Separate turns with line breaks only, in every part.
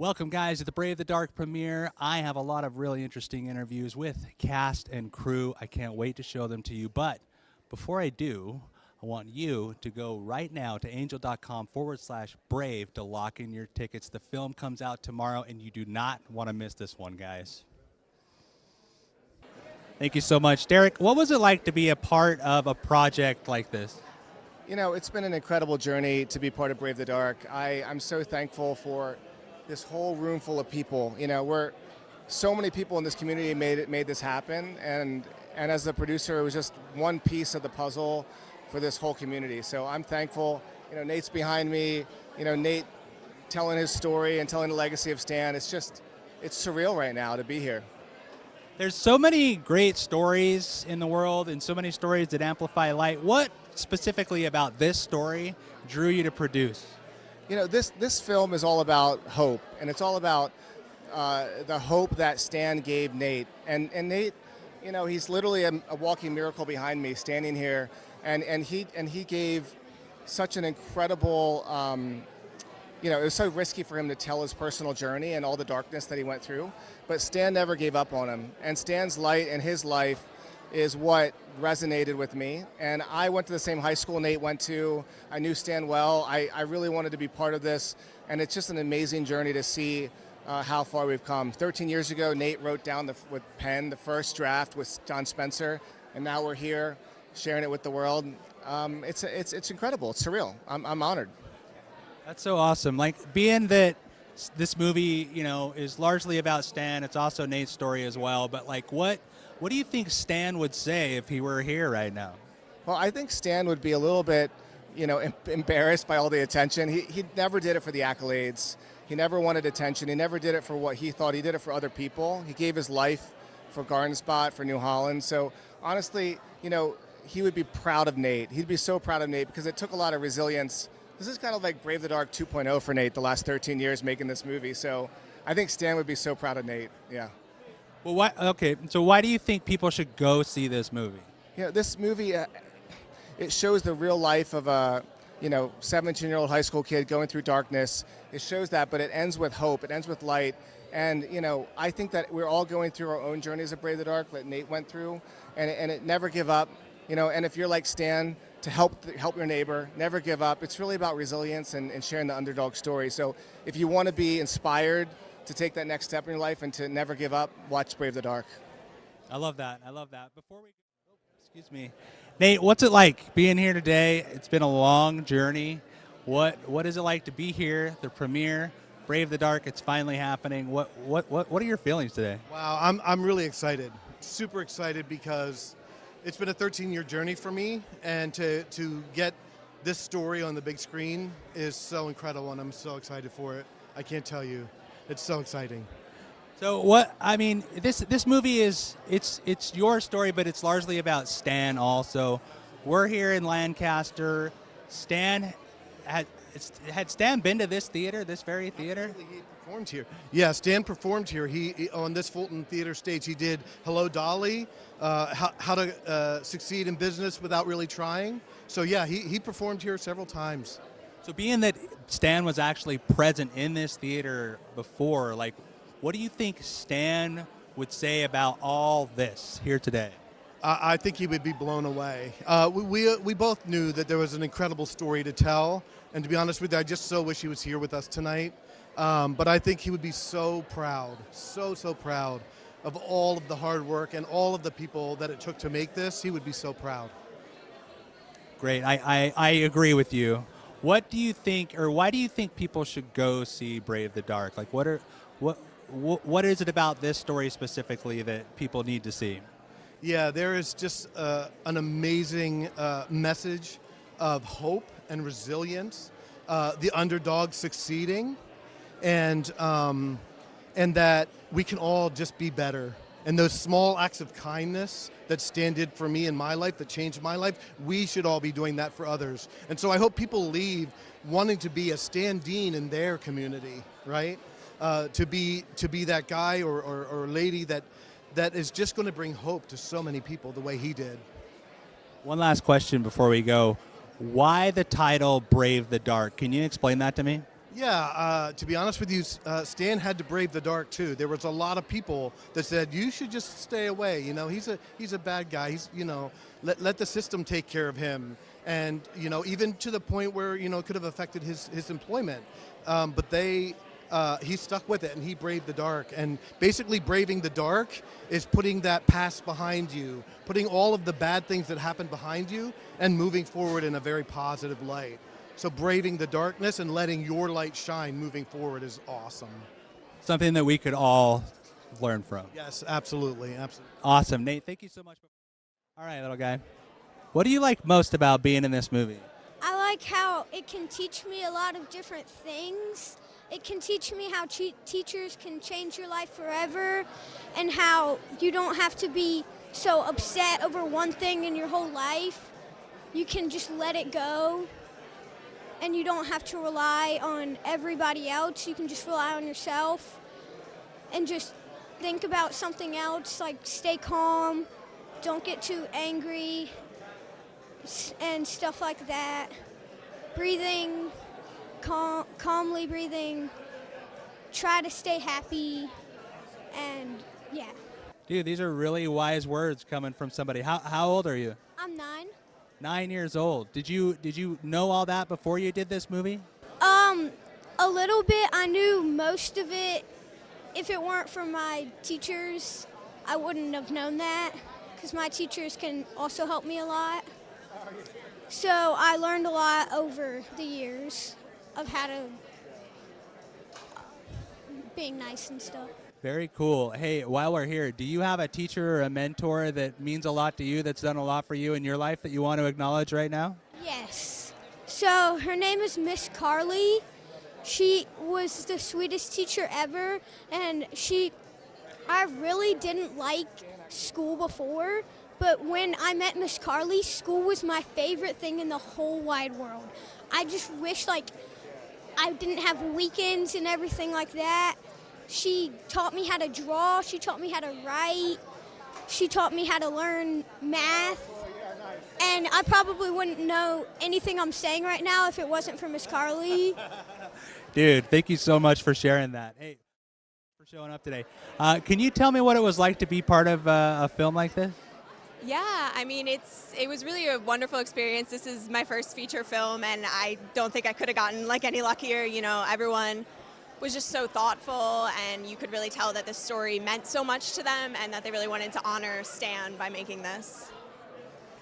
Welcome, guys, to the Brave the Dark premiere. I have a lot of really interesting interviews with cast and crew. I can't wait to show them to you. But before I do, I want you to go right now to angel.com/brave to lock in your tickets. The film comes out tomorrow, and you do not want to miss this one, guys. Thank you so much. Derek, what was it like to be a part of a project like this?
You know, it's been an incredible journey to be part of Brave the Dark. I'm so thankful for this whole room full of people. You know, we're so many people in this community made this happen, and as the producer, it was just one piece of the puzzle for this whole community. So I'm thankful. You know, Nate's behind me. You know, Nate telling his story and telling the legacy of Stan. It's surreal right now to be here.
There's so many great stories in the world and so many stories that amplify light. What specifically about this story drew you to produce?
You know, this film is all about hope, and it's all about the hope that Stan gave Nate. And Nate, you know, he's literally a walking miracle behind me, standing here, and he gave such an incredible. You know, it was so risky for him to tell his personal journey and all the darkness that he went through, but Stan never gave up on him. And Stan's light in his life is what resonated with me. And I went to the same high school Nate went to. I knew Stan well. I really wanted to be part of this, and it's just an amazing journey to see how far we've come. 13 years ago, Nate wrote down with pen the first draft with John Spencer, and now we're here sharing it with the world. It's incredible. It's surreal. I'm honored.
That's so awesome. Like, being that this movie, you know, is largely about Stan, it's also Nate's story as well, but like, what do you think Stan would say if he were here right now?
Well, I think Stan would be a little bit, you know, embarrassed by all the attention. He never did it for the accolades. He never wanted attention. He never did it for what he thought. He did it for other people. He gave his life for Garden Spot, for New Holland. So honestly, you know, he would be proud of Nate. He'd be so proud of Nate because it took a lot of resilience. This is kind of like Brave the Dark 2.0 for Nate the last 13 years making this movie. So I think Stan would be so proud of Nate. Yeah.
Well, so why do you think people should go see this movie?
You know, this movie, it shows the real life of a, you know, 17-year-old high school kid going through darkness. It shows that, but it ends with hope. It ends with light. And, you know, I think that we're all going through our own journeys of Brave the Dark that Nate went through, and it never give up. You know, and if you're like Stan, to help your neighbor, never give up. It's really about resilience and sharing the underdog story. So if you want to be inspired to take that next step in your life and to never give up, watch Brave the Dark.
I love that. Before we go, excuse me. Nate, what's it like being here today? It's been a long journey. What is it like to be here, the premiere, Brave the Dark, it's finally happening. What are your feelings today?
Wow, I'm really excited. Super excited because it's been a 13-year journey for me, and to get this story on the big screen is so incredible, and I'm so excited for it. I can't tell you. It's so exciting.
So this movie it's your story, but it's largely about Stan also. We're here in Lancaster. Stan had Stan been to this theater, this very theater?
Absolutely, he performed here. Yeah, Stan performed here. He on this Fulton Theater stage. He did Hello Dolly, how to succeed in business without really trying. So yeah, he performed here several times.
So being that Stan was actually present in this theater before, like, what do you think Stan would say about all this here today?
I think he would be blown away. We both knew that there was an incredible story to tell, and to be honest with you, I just so wish he was here with us tonight. But I think he would be so proud, so proud of all of the hard work and all of the people that it took to make this. He would be so proud.
Great, I agree with you. What do you think, or why do you think people should go see Brave the Dark? Like, what is it about this story specifically that people need to see?
Yeah, there is just an amazing message of hope and resilience, the underdog succeeding, and that we can all just be better. And those small acts of kindness that Stan did for me in my life, that changed my life, we should all be doing that for others. And so I hope people leave wanting to be a Stan Dean in their community, right? To be that guy or lady that is just going to bring hope to so many people the way he did.
One last question before we go. Why the title Brave the Dark? Can you explain that to me?
Yeah, to be honest with you, Stan had to brave the dark too. There was a lot of people that said you should just stay away. You know, he's a bad guy. He's, you know, let the system take care of him. And you know, even to the point where, you know, it could have affected his employment. But he stuck with it and he braved the dark. And basically, braving the dark is putting that past behind you, putting all of the bad things that happened behind you, and moving forward in a very positive light. So braving the darkness and letting your light shine moving forward is awesome.
Something that we could all learn from.
Yes, absolutely, absolutely.
Awesome. Nate, thank you so much. All right, little guy. What do you like most about being in this movie?
I like how it can teach me a lot of different things. It can teach me how teachers can change your life forever, and how you don't have to be so upset over one thing in your whole life. You can just let it go, and you don't have to rely on everybody else. You can just rely on yourself and just think about something else, like stay calm, don't get too angry, and stuff like that. Breathing, calmly breathing, try to stay happy, and yeah.
Dude, these are really wise words coming from somebody. How old are you?
I'm 9.
9 years old. Did you know all that before you did this movie?
A little bit. I knew most of it. If it weren't for my teachers, I wouldn't have known that, because my teachers can also help me a lot. So I learned a lot over the years of how to being nice and stuff.
Very cool. Hey, while we're here, do you have a teacher or a mentor that means a lot to you, that's done a lot for you in your life, that you want to acknowledge right now?
Yes. So her name is Miss Carly. She was the sweetest teacher ever, and I really didn't like school before, but when I met Miss Carly, school was my favorite thing in the whole wide world. I just wish I didn't have weekends and everything like that. She taught me how to draw, she taught me how to write, she taught me how to learn math, and I probably wouldn't know anything I'm saying right now if it wasn't for Miss Carly.
Dude, thank you so much for sharing that. Hey, for showing up today. Can you tell me what it was like to be part of a film like this?
Yeah, I mean, it was really a wonderful experience. This is my first feature film, and I don't think I could have gotten any luckier. You know, everyone was just so thoughtful, and you could really tell that this story meant so much to them, and that they really wanted to honor Stan by making this.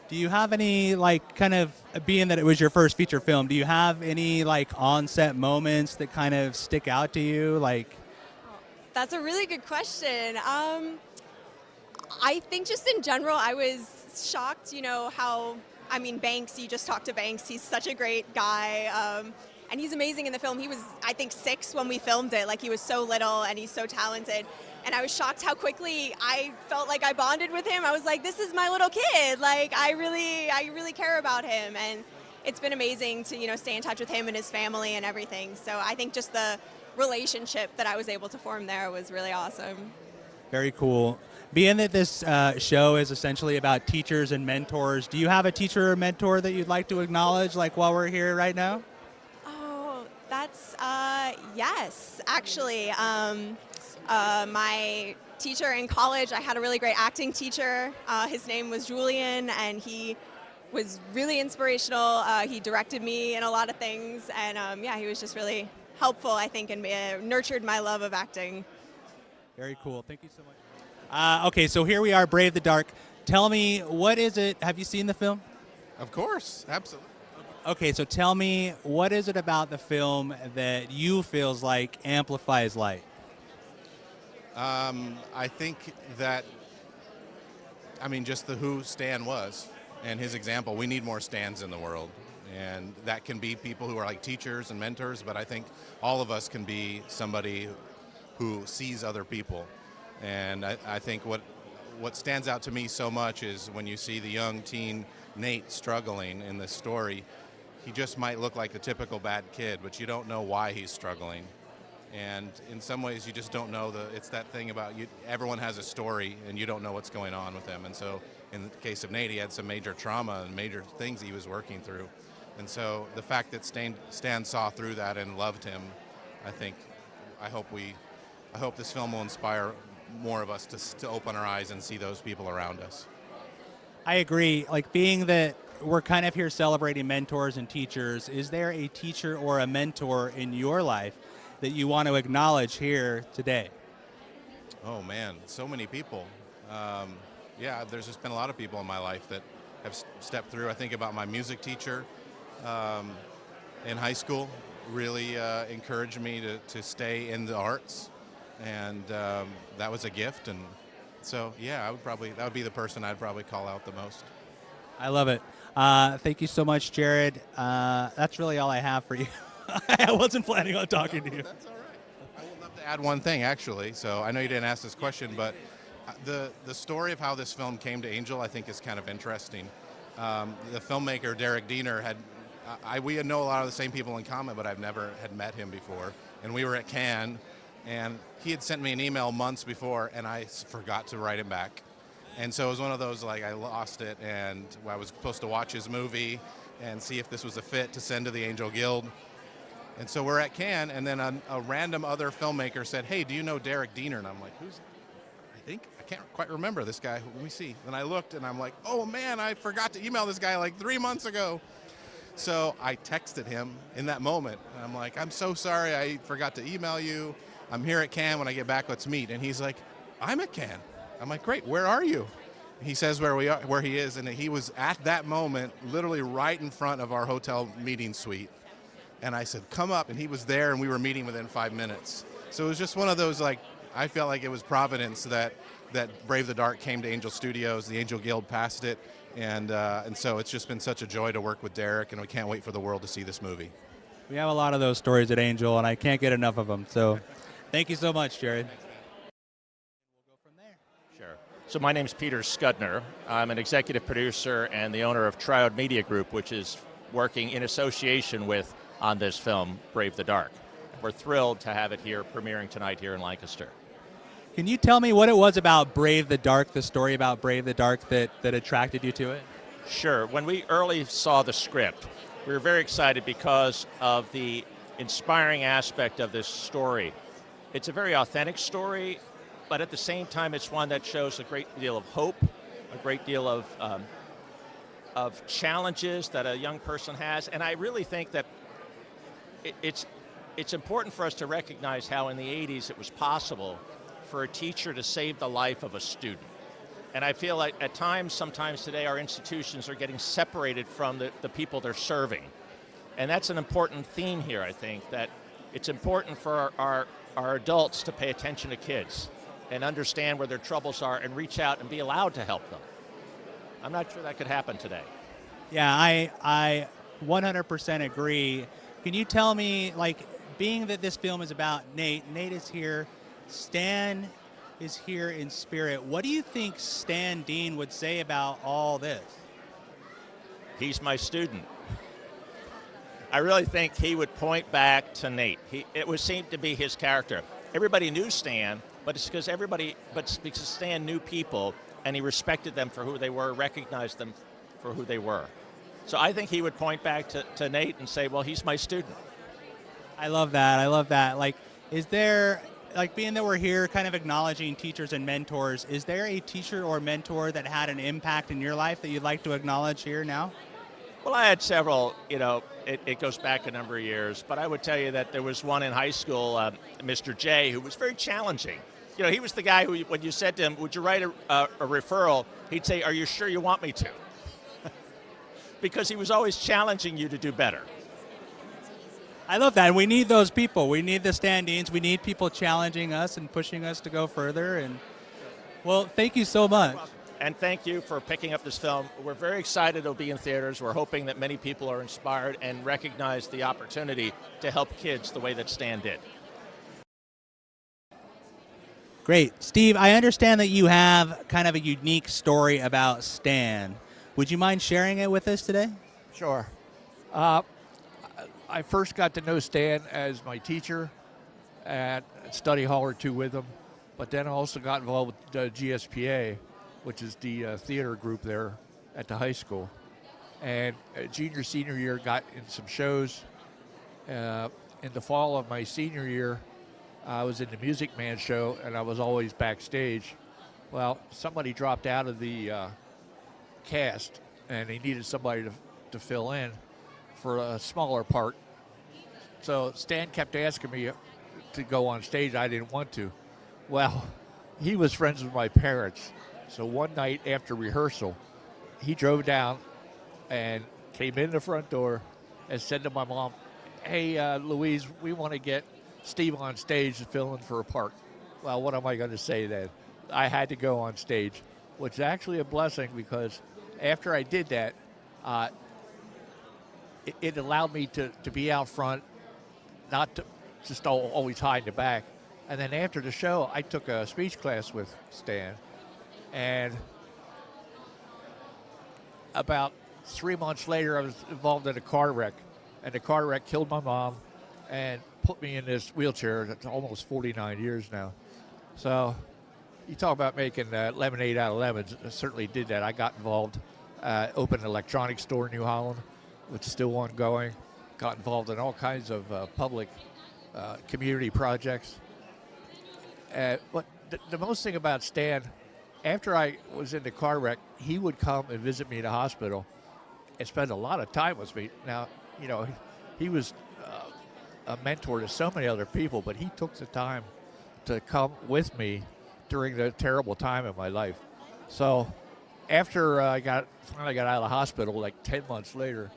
Do you have any, kind of, being that it was your first feature film, do you have any, on-set moments that kind of stick out to you?
That's a really good question. I think just in general, I was shocked, Banks, you just talked to Banks, he's such a great guy, and he's amazing in the film. He was, I think, 6 when we filmed it. He was so little, and he's so talented. And I was shocked how quickly I felt like I bonded with him. I was like, this is my little kid. I really care about him. And it's been amazing to, stay in touch with him and his family and everything. So I think just the relationship that I was able to form there was really awesome.
Very cool. Being that this show is essentially about teachers and mentors, do you have a teacher or mentor that you'd like to acknowledge, while we're here right now?
Oh, that's, yes, actually. My teacher in college, I had a really great acting teacher. His name was Julian, and he was really inspirational. He directed me in a lot of things, and he was just really helpful, I think, and nurtured my love of acting.
Very cool. Thank you so much. Okay, so here we are, Brave the Dark. Tell me, what is it? Have you seen the film?
Of course, absolutely.
Okay, so tell me, what is it about the film that you feels like amplifies light?
I think that, just who Stan was and his example. We need more Stans in the world. And that can be people who are teachers and mentors, but I think all of us can be somebody who sees other people. And I think what stands out to me so much is when you see the young teen Nate struggling in this story. He just might look like a typical bad kid, but you don't know why he's struggling. And in some ways, you just don't know it's that thing about everyone has a story, and you don't know what's going on with them. And so in the case of Nate, he had some major trauma and major things he was working through. And so the fact that Stan saw through that and loved him, I hope this film will inspire more of us to open our eyes and see those people around us.
I agree. Like, being that we're kind of here celebrating mentors and teachers, is there a teacher or a mentor in your life that you want to acknowledge here today?
Oh man, so many people. Yeah, there's just been a lot of people in my life that have stepped through. I think about my music teacher in high school, really encouraged me to stay in the arts, and that was a gift. And so, yeah, that would be the person I'd probably call out the most.
I love it. Thank you so much, Jared. That's really all I have for you. I wasn't planning on talking to you.
That's all right. I would love to add one thing, actually. So I know you didn't ask this question, but the story of how this film came to Angel, I think, is kind of interesting. The filmmaker, Derek Diener, we know a lot of the same people in common, but I've never had met him before. And we were at Cannes, and he had sent me an email months before, and I forgot to write him back. And so it was one of those, like, I lost it, and I was supposed to watch his movie and see if this was a fit to send to the Angel Guild. And so we're at Cannes, and then a random other filmmaker said, "Hey, do you know Derek Diener?" And I'm like, "Who's?" I can't quite remember this guy. Let me see. And I looked, and I'm like, "Oh man, I forgot to email this guy like 3 months ago." So I texted him in that moment, and I'm like, "I'm so sorry, I forgot to email you. I'm here at Cannes. When I get back, let's meet." And he's like, "I'm at Cannes." I'm like, "Great, where are you?" He says where he is, and he was at that moment literally right in front of our hotel meeting suite. And I said, "Come up," and he was there, and we were meeting within 5 minutes. So it was just one of those, like, I felt like it was Providence that Brave the Dark came to Angel Studios, the Angel Guild passed it, and so it's just been such a joy to work with Derek, and we can't wait for the world to see this movie.
We have a lot of those stories at Angel, and I can't get enough of them. So thank you so much, Jared.
Sure. So my name is Peter Scudner. I'm an executive producer and the owner of Triode Media Group, which is working in association with on this film, Brave the Dark. We're thrilled to have it here, premiering tonight here in Lancaster.
Can you tell me what it was about Brave the Dark, the story about Brave the Dark, that attracted you to it?
Sure. When we early saw the script, we were very excited because of the inspiring aspect of this story. It's a very authentic story, but at the same time, it's one that shows a great deal of hope, a great deal of challenges that a young person has. And I really think that it's important for us to recognize how in the 80s it was possible for a teacher to save the life of a student. And I feel like at times, sometimes today, our institutions are getting separated from the people they're serving. And that's an important theme here, I think, that it's important for our adults to pay attention to kids and understand where their troubles are and reach out and be allowed to help them. I'm not sure that could happen today.
Yeah, I 100% agree. Can you tell me, like, being that this film is about Nate is here, Stan is here in spirit, what do you think Stan Dean would say about all this?
He's my student. I really think he would point back to Nate. It would seem to be his character. Everybody knew Stan, but it's because Stan knew people, and he respected them for who they were, recognized them for who they were. So I think he would point back to Nate and say, well, he's my student.
I love that. Like, is there, like, being that we're here kind of acknowledging teachers and mentors, is there a teacher or mentor that had an impact in your life that you'd like to acknowledge here now?
Well, I had several, it goes back a number of years, but I would tell you that there was one in high school, Mr. J, who was very challenging. He was the guy who, when you said to him, would you write a referral, he'd say, are you sure you want me to? Because he was always challenging you to do better.
I love that. We need those people. We need the Stan Deans. We need people challenging us and pushing us to go further. And well, thank you so much.
And thank you for picking up this film. We're very excited it'll be in theaters. We're hoping that many people are inspired and recognize the opportunity to help kids the way that Stan did.
Great. Steve, I understand that you have kind of a unique story about Stan. Would you mind sharing it with us today?
Sure. I first got to know Stan as my teacher at study hall or two with him, but then I also got involved with GSPA, which is the theater group there at the high school. And junior, senior year, got in some shows. In the fall of my senior year, I was in the Music Man show, and I was always backstage. Well, somebody dropped out of the cast, and they needed somebody to fill in for a smaller part. So Stan kept asking me to go on stage. I didn't want to. Well, he was friends with my parents. So one night after rehearsal, he drove down and came in the front door and said to my mom, "Hey, Louise, we want to get Steve on stage to fill in for a part." Well, what am I going to say then? I had to go on stage, which is actually a blessing, because after I did that, it allowed me to be out front, not to just always hide in the back. And then after the show, I took a speech class with Stan, and about 3 months later, I was involved in a car wreck, and the car wreck killed my mom and put me in this wheelchair. That's almost 49 years now. So you talk about making lemonade out of lemons. I certainly did that. I got involved, opened an electronics store in New Holland, which is still ongoing. Got involved in all kinds of public community projects. But the most thing about Stan, after I was in the car wreck, he would come and visit me in the hospital and spend a lot of time with me. Now, you know, he was a mentor to so many other people, but he took the time to come with me during the terrible time in my life. So after I finally got out of the hospital, like 10 months later,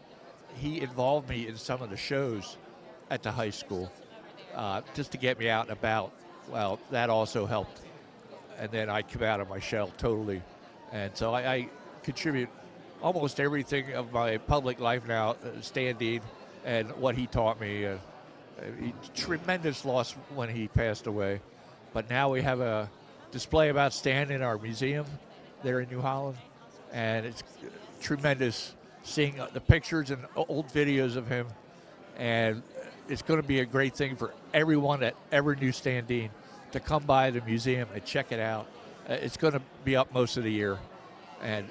he involved me in some of the shows at the high school just to get me out and about. Well, that also helped. And then I come out of my shell totally. And so I contribute almost everything of my public life now, Stan Dean, and what he taught me. Tremendous loss when he passed away. But now we have a display about Stan in our museum there in New Holland. And it's tremendous seeing the pictures and old videos of him. And it's going to be a great thing for everyone that ever knew Stan Dean to come by the museum and check it out. It's going to be up most of the year. And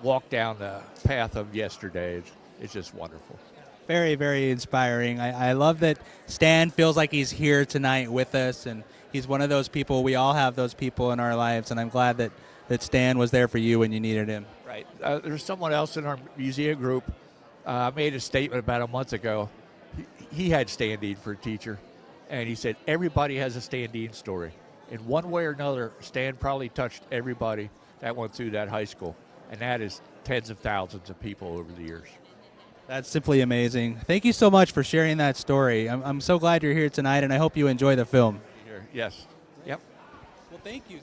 walk down the path of yesterday. It's just wonderful.
Very, very inspiring. I love that Stan feels like he's here tonight with us, and he's one of those people. We all have those people in our lives, and I'm glad that Stan was there for you when you needed him.
Right. There's someone else in our museum group made a statement about a month ago. He had Stan Dean for a teacher, and he said everybody has a Stan Dean story. In one way or another, Stan probably touched everybody that went through that high school, and that is tens of thousands of people over the years.
That's simply amazing. Thank you so much for sharing that story. I'm so glad you're here tonight, and I hope you enjoy the film.
Yes. Yep.
Well, thank you.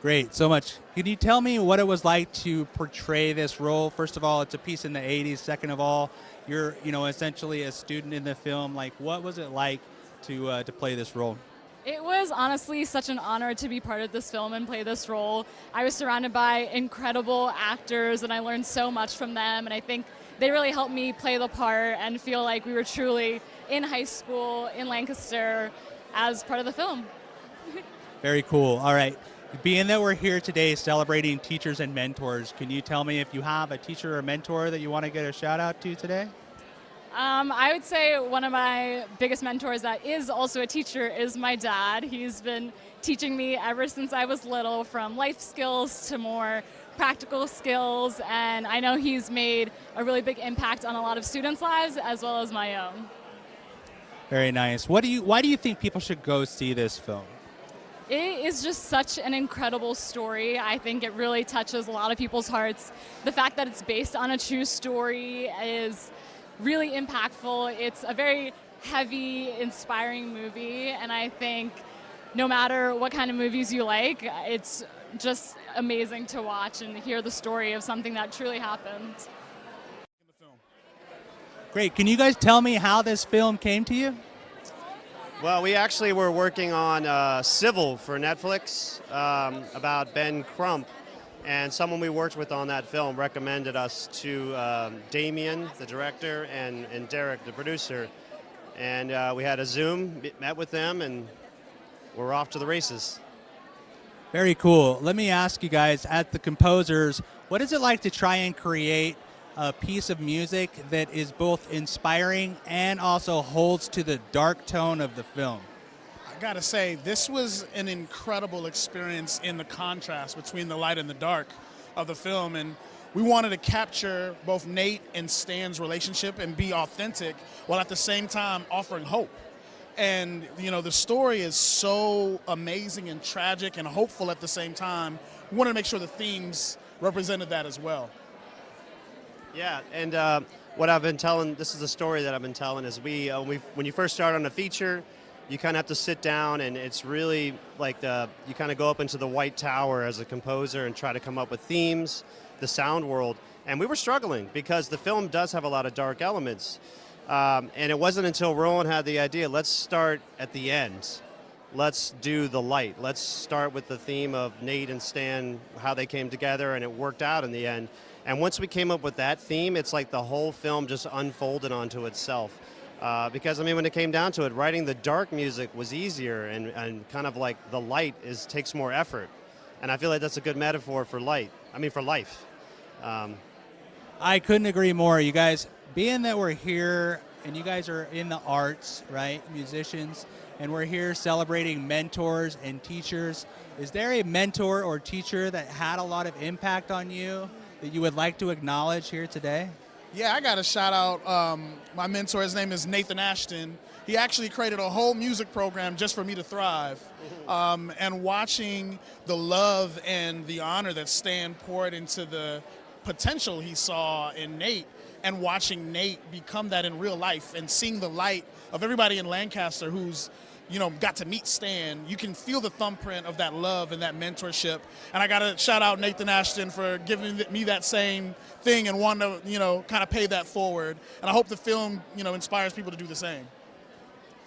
Great, so much. Can you tell me what it was like to portray this role? First of all, it's a piece in the 80s. Second of all, you're essentially a student in the film. Like, what was it like to play this role?
It was honestly such an honor to be part of this film and play this role. I was surrounded by incredible actors, and I learned so much from them, and I think they really helped me play the part and feel like we were truly in high school in Lancaster as part of the film.
Very cool. All right. Being that we're here today celebrating teachers and mentors, can you tell me if you have a teacher or mentor that you want to get a shout out to today?
I would say one of my biggest mentors that is also a teacher is my dad. He's been teaching me ever since I was little, from life skills to more practical skills, and I know he's made a really big impact on a lot of students' lives as well as my own.
Very nice. Why do you think people should go see this film?
It is just such an incredible story. I think it really touches a lot of people's hearts. The fact that it's based on a true story is really impactful. It's a very heavy, inspiring movie, and I think no matter what kind of movies you like, it's just amazing to watch and hear the story of something that truly happened.
Great. Can you guys tell me how this film came to you?
Well, we actually were working on Civil for Netflix about Ben Crump, and someone we worked with on that film recommended us to Damien, the director, and Derek, the producer. And we had a Zoom, met with them, and we're off to the races.
Very cool. Let me ask you guys, at the composers, what is it like to try and create a piece of music that is both inspiring and also holds to the dark tone of the film?
I gotta say, this was an incredible experience in the contrast between the light and the dark of the film, and we wanted to capture both Nate and Stan's relationship and be authentic while at the same time offering hope. And you know, the story is so amazing and tragic and hopeful at the same time. We wanted to make sure the themes represented that as well.
Yeah, and what I've been telling, this is the story that I've been telling, is when you first start on a feature, you kind of have to sit down, and it's really like you kind of go up into the White Tower as a composer and try to come up with themes, the sound world. And we were struggling because the film does have a lot of dark elements. And it wasn't until Rowan had the idea, let's start at the end. Let's do the light. Let's start with the theme of Nate and Stan, how they came together, and it worked out in the end. And once we came up with that theme, it's like the whole film just unfolded onto itself. Because, I mean, when it came down to it, writing the dark music was easier, and kind of like the light takes more effort. And I feel like that's a good metaphor for for life.
I couldn't agree more. You guys, being that we're here and you guys are in the arts, right, musicians, and we're here celebrating mentors and teachers, is there a mentor or teacher that had a lot of impact on you that you would like to acknowledge here today?
Yeah, I got to shout out my mentor. His name is Nathan Ashton. He actually created a whole music program just for me to thrive. And watching the love and the honor that Stan poured into the potential he saw in Nate, and watching Nate become that in real life, and seeing the light of everybody in Lancaster who's got to meet Stan, you can feel the thumbprint of that love and that mentorship. And I got to shout out Nathan Ashton for giving me that same thing and wanting to, kind of pay that forward. And I hope the film, inspires people to do the same.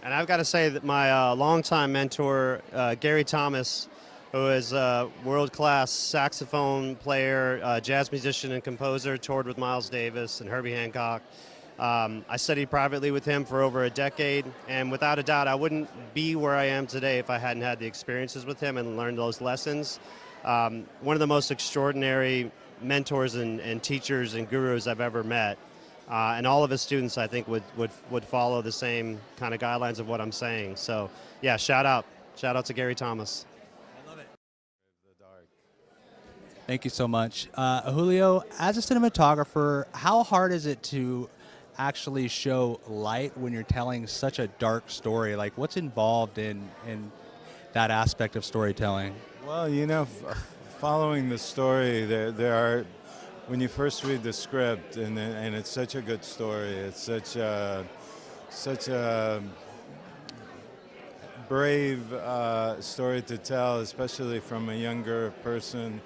And I've got to say that my longtime mentor, Gary Thomas, who is a world-class saxophone player, jazz musician and composer, toured with Miles Davis and Herbie Hancock. I studied privately with him for over a decade, and without a doubt, I wouldn't be where I am today if I hadn't had the experiences with him and learned those lessons. One of the most extraordinary mentors and teachers and gurus I've ever met. And all of his students, I think, would follow the same kind of guidelines of what I'm saying. So, yeah, shout out to Gary Thomas.
I love it. Thank you so much. Julio, as a cinematographer, how hard is it to actually show light when you're telling such a dark story? Like, what's involved in that aspect of storytelling?
Well, following the story, there are, when you first read the script, and it's such a good story, it's such a brave story to tell, especially from a younger person,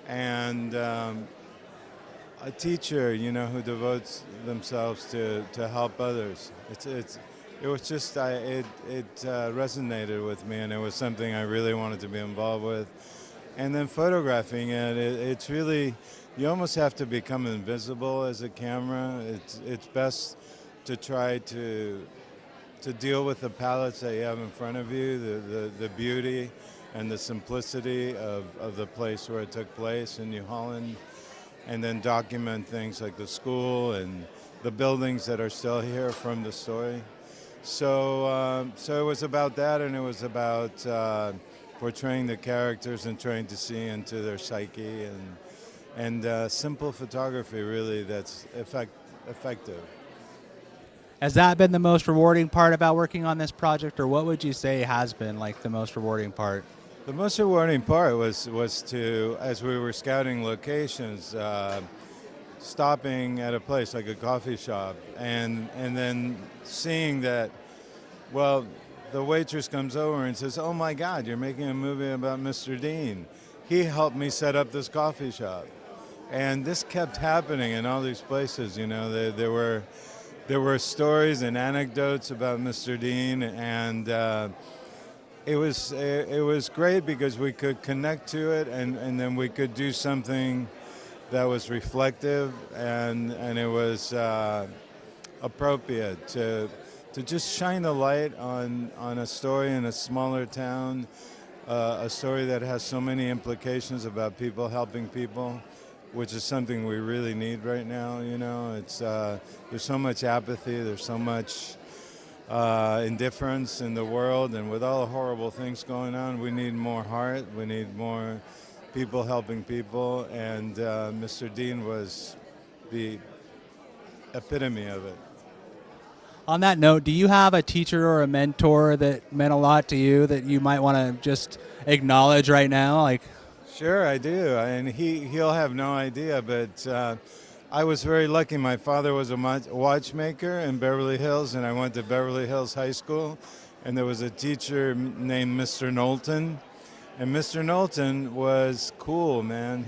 and a teacher, who devotes themselves to help others. It was just, it resonated with me, and it was something I really wanted to be involved with. And then photographing it, it's really, you almost have to become invisible as a camera. It's best to try to deal with the palettes that you have in front of you, the beauty and the simplicity of the place where it took place in New Holland, and then document things like the school and the buildings that are still here from the story. So it was about that, and it was about portraying the characters and trying to see into their psyche, and simple photography, really, that's effective.
Has that been the most rewarding part about working on this project, or what would you say has been like the most rewarding part?
The most rewarding part was to, as we were scouting locations, stopping at a place like a coffee shop, and then seeing that, well, the waitress comes over and says, "Oh my God, you're making a movie about Mr. Dean. He helped me set up this coffee shop." And this kept happening in all these places. There were stories and anecdotes about Mr. Dean, and it was great because we could connect to it, and then we could do something that was reflective, and it was appropriate to just shine the light on a story in a smaller town, a story that has so many implications about people helping people, which is something we really need right now. It's there's so much apathy, there's so much indifference in the world, and with all the horrible things going on, we need more heart, we need more people helping people, and Mr. Dean was the epitome of it.
On that note, do you have a teacher or a mentor that meant a lot to you that you might want to just acknowledge right now? Like,
sure, I do, and he'll have no idea, but I was very lucky. My father was a watchmaker in Beverly Hills, and I went to Beverly Hills High School, and there was a teacher named Mr. Knowlton, and Mr. Knowlton was cool, man.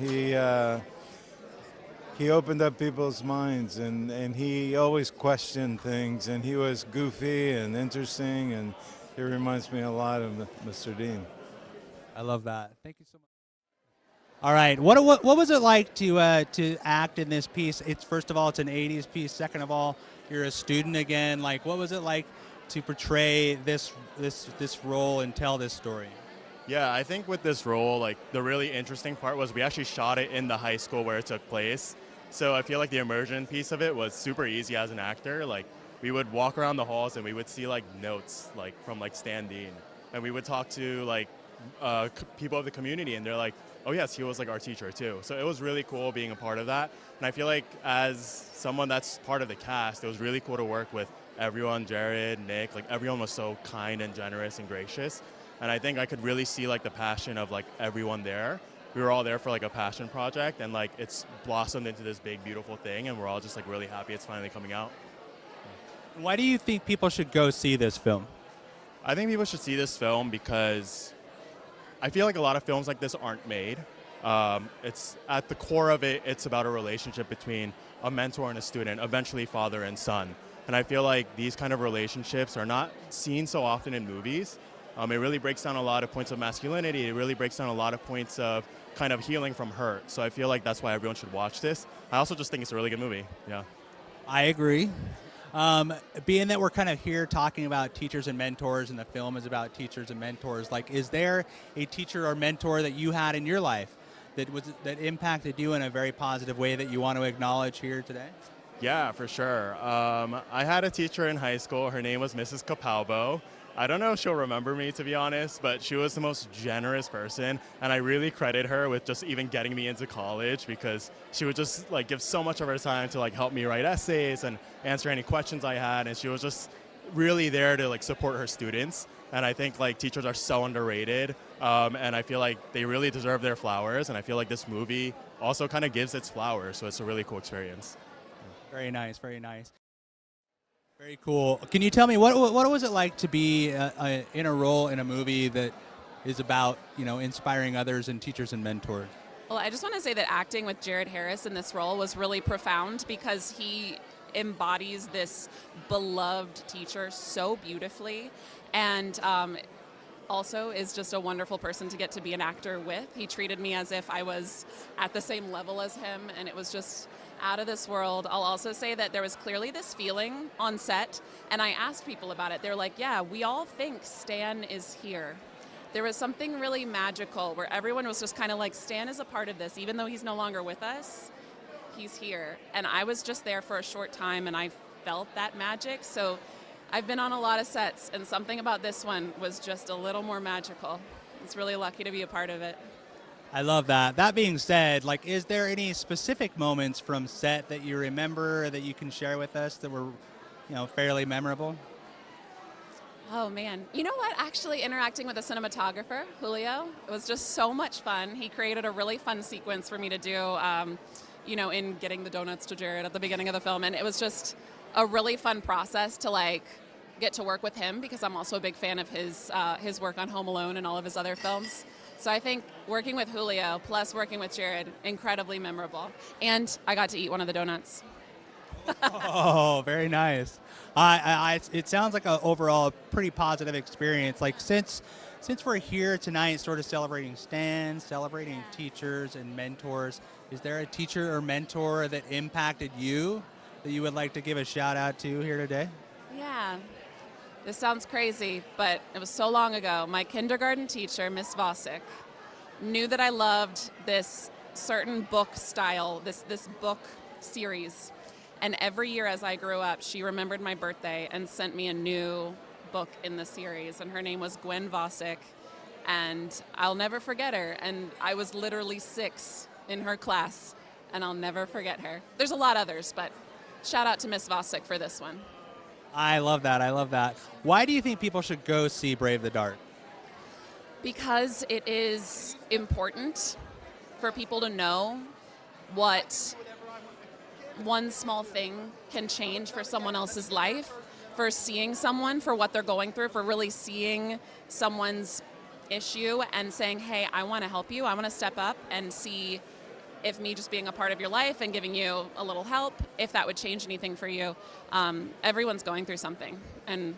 He opened up people's minds, and he always questioned things, and he was goofy and interesting, and he reminds me a lot of Mr. Dean.
I love that. Thank you so much. All right, what was it like to act in this piece? It's first of all, it's an '80s piece. Second of all, you're a student again. Like, what was it like to portray this role and tell this story?
Yeah, I think with this role, like the really interesting part was we actually shot it in the high school where it took place. So I feel like the immersion piece of it was super easy as an actor. Like, we would walk around the halls and we would see like notes like from like Stan Dean, and we would talk to like people of the community, and they're like, oh yes, he was like our teacher too. So it was really cool being a part of that. And I feel like as someone that's part of the cast, it was really cool to work with everyone, Jared, Nick, like everyone was so kind and generous and gracious. And I think I could really see like the passion of like everyone there. We were all there for like a passion project, and like it's blossomed into this big, beautiful thing, and we're all just like really happy it's finally coming out.
Why do you think people should go see this film?
I think people should see this film because I feel like a lot of films like this aren't made. It's at the core of it, it's about a relationship between a mentor and a student, eventually father and son. And I feel like these kind of relationships are not seen so often in movies. It really breaks down a lot of points of masculinity. It really breaks down a lot of points of kind of healing from hurt. So I feel like that's why everyone should watch this. I also just think it's a really good movie. Yeah.
I agree. Being that we're kind of here talking about teachers and mentors, and the film is about teachers and mentors, like, is there a teacher or mentor that you had in your life that impacted you in a very positive way that you want to acknowledge here today?
Yeah, for sure. I had a teacher in high school. Her name was Mrs. Capalbo. I don't know if she'll remember me, to be honest, but she was the most generous person, and I really credit her with just even getting me into college, because she would just like give so much of her time to like help me write essays and answer any questions I had, and she was just really there to like support her students. And I think like teachers are so underrated, and I feel like they really deserve their flowers, and I feel like this movie also kind of gives its flowers, so it's a really cool experience.
Very nice, very nice. Very cool. Can you tell me what was it like to be in a role in a movie that is about, inspiring others and teachers and mentors?
Well, I just want to say that acting with Jared Harris in this role was really profound, because he embodies this beloved teacher so beautifully, and also is just a wonderful person to get to be an actor with. He treated me as if I was at the same level as him, and it was just out of this world. I'll also say that there was clearly this feeling on set, and I asked people about it. They're like, yeah, we all think Stan is here. There was something really magical where everyone was just kind of like, Stan is a part of this. Even though he's no longer with us, he's here. And I was just there for a short time, and I felt that magic. So I've been on a lot of sets, and something about this one was just a little more magical. It's really lucky to be a part of it.
I love that. That being said, like, is there any specific moments from set that you remember that you can share with us that were, fairly memorable?
Oh, man. You know what? Actually, interacting with a cinematographer, Julio, it was just so much fun. He created a really fun sequence for me to do, in getting the donuts to Jared at the beginning of the film. And it was just a really fun process to, like, get to work with him, because I'm also a big fan of his work on Home Alone and all of his other films. So I think working with Julio plus working with Jared, incredibly memorable. And I got to eat one of the donuts.
Oh, very nice. It sounds like overall a pretty positive experience. Like, since we're here tonight sort of celebrating Stan, celebrating teachers and mentors, is there a teacher or mentor that impacted you that you would like to give a shout out to here today?
Yeah. This sounds crazy, but it was so long ago. My kindergarten teacher, Miss Vosick, knew that I loved this certain book style, this book series. And every year as I grew up, she remembered my birthday and sent me a new book in the series. And her name was Gwen Vosick. And I'll never forget her. And I was literally 6 in her class, and I'll never forget her. There's a lot others, but shout out to Miss Vosick for this one.
I love that. I love that. Why do you think people should go see Brave the Dark?
Because it is important for people to know what one small thing can change for someone else's life, for seeing someone for what they're going through, for really seeing someone's issue and saying, hey, I want to help you. I want to step up and see if me just being a part of your life and giving you a little help, if that would change anything for you. Everyone's going through something, and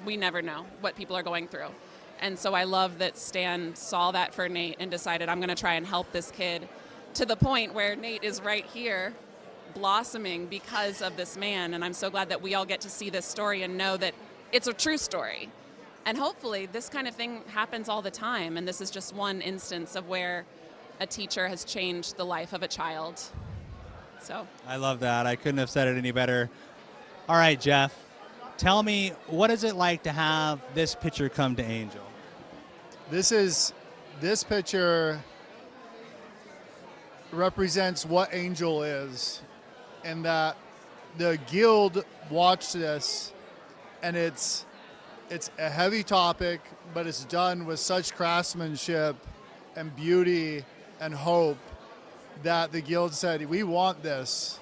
we never know what people are going through. And so I love that Stan saw that for Nate and decided, I'm going to try and help this kid, to the point where Nate is right here blossoming because of this man. And I'm so glad that we all get to see this story and know that it's a true story. And hopefully this kind of thing happens all the time. And this is just one instance of where a teacher has changed the life of a child. So
I love that. I couldn't have said it any better. All right, Jeff, tell me, what is it like to have this picture come to Angel?
This picture represents what Angel is, and that the guild watched this, and it's a heavy topic, but it's done with such craftsmanship and beauty and hope that the guild said, we want this,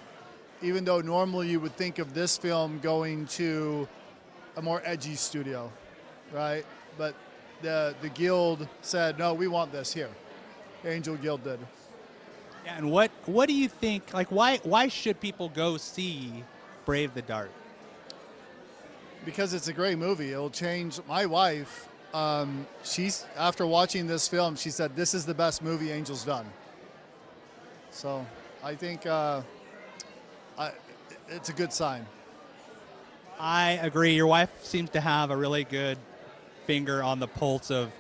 even though normally you would think of this film going to a more edgy studio, right? But the guild said, no, we want this here. Angel Guild did.
Yeah, and what do you think, like, why should people go see Brave the Dark?
Because it's a great movie. It'll change my wife. She's, after watching this film, she said, this is the best movie Angel's done. So I think it's a good sign.
I agree. Your wife seems to have a really good finger on the pulse of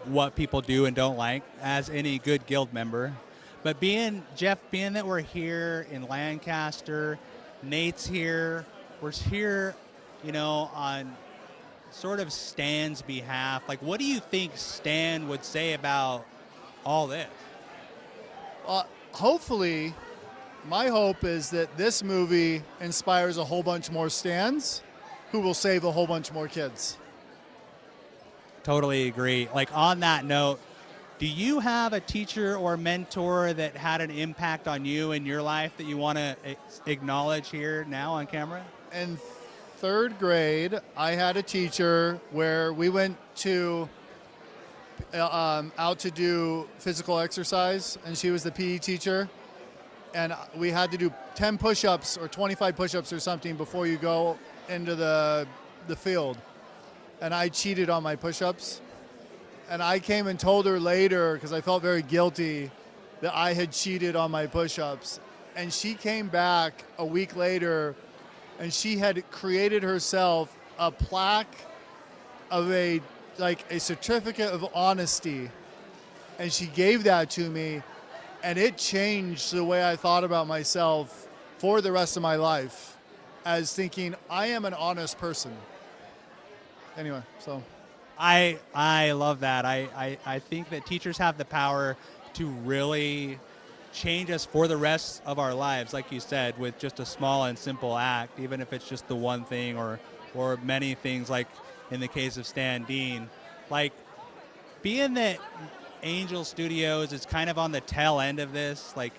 what people do and don't like, as any good guild member. But Jeff, being that we're here in Lancaster, Nate's here, we're here, on sort of Stan's behalf. Like, what do you think Stan would say about all this?
Hopefully, my hope is that this movie inspires a whole bunch more Stans who will save a whole bunch more kids.
Totally agree. Like, on that note, do you have a teacher or mentor that had an impact on you in your life that you want to acknowledge here now on camera?
In 3rd grade, I had a teacher where we went to out to do physical exercise, and she was the PE teacher, and we had to do 10 push-ups or 25 push-ups or something before you go into the field. And I cheated on my push-ups. And I came and told her later, because I felt very guilty, that I had cheated on my push-ups. And she came back a week later, and she had created herself a plaque of a certificate of honesty. And she gave that to me, and it changed the way I thought about myself for the rest of my life, as thinking, I am an honest person. Anyway, so.
I love that. I think that teachers have the power to really change us for the rest of our lives, like you said, with just a small and simple act, even if it's just the one thing or many things, like in the case of Stan Dean. Like, being that Angel Studios is kind of on the tail end of this, like,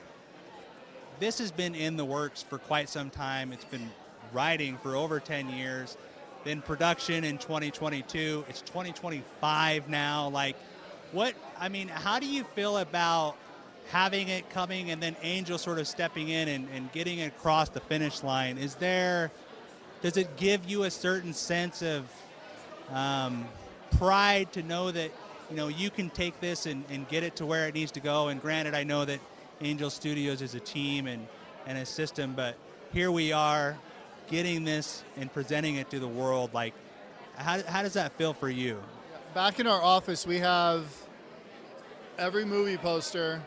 this has been in the works for quite some time. It's been writing for over 10 years. Then production in 2022. It's 2025 now. Like, how do you feel about having it coming and then Angel sort of stepping in and getting it across the finish line? Does it give you a certain sense of pride to know that, you can take this and get it to where it needs to go? And granted, I know that Angel Studios is a team and a system, but here we are, getting this and presenting it to the world. Like, how does that feel for you?
Back in our office, we have every movie poster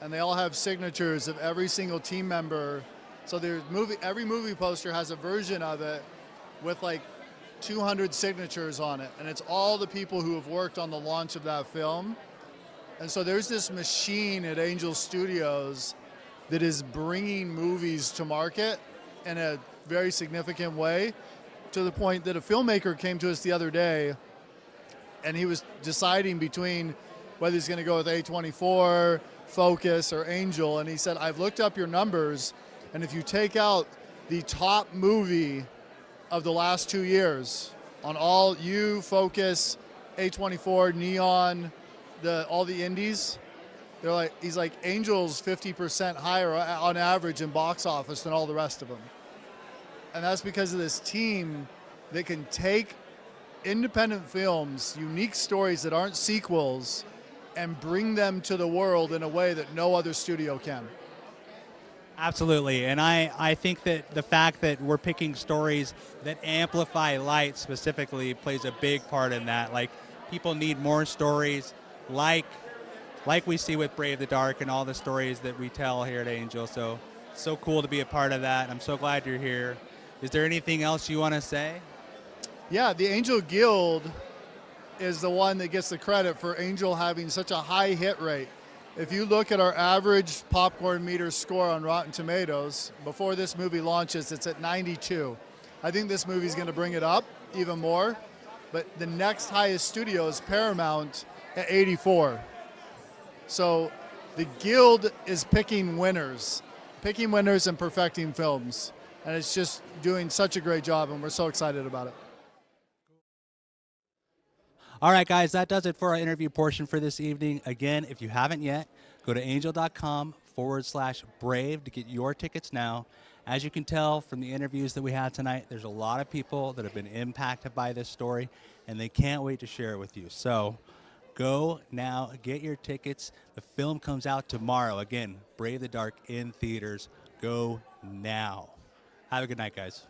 and they all have signatures of every single team member. So every movie poster has a version of it with like 200 signatures on it, and it's all the people who have worked on the launch of that film. And so there's this machine at Angel Studios that is bringing movies to market in a very significant way, to the point that a filmmaker came to us the other day and he was deciding between whether he's going to go with A24, Focus, or Angel. And he said, I've looked up your numbers, and if you take out the top movie of the last 2 years on all you, Focus, A24, Neon, all the indies, he's like, Angel's 50% higher on average in box office than all the rest of them. And that's because of this team that can take independent films, unique stories that aren't sequels, and bring them to the world in a way that no other studio can.
Absolutely, and I think that the fact that we're picking stories that amplify light specifically plays a big part in that. Like, people need more stories like we see with Brave the Dark and all the stories that we tell here at Angel. So cool to be a part of that. I'm so glad you're here. Is there anything else you want to say?
Yeah, the Angel Guild is the one that gets the credit for Angel having such a high hit rate. If you look at our average popcorn meter score on Rotten Tomatoes, before this movie launches, it's at 92. I think this movie's going to bring it up even more, but the next highest studio is Paramount at 84. So the Guild is picking winners and perfecting films, and it's just doing such a great job, and we're so excited about it.
All right, guys, that does it for our interview portion for this evening. Again, if you haven't yet, go to angel.com/brave to get your tickets now. As you can tell from the interviews that we had tonight, there's a lot of people that have been impacted by this story, and they can't wait to share it with you. So go now, get your tickets. The film comes out tomorrow. Again, Brave the Dark in theaters. Go now. Have a good night, guys.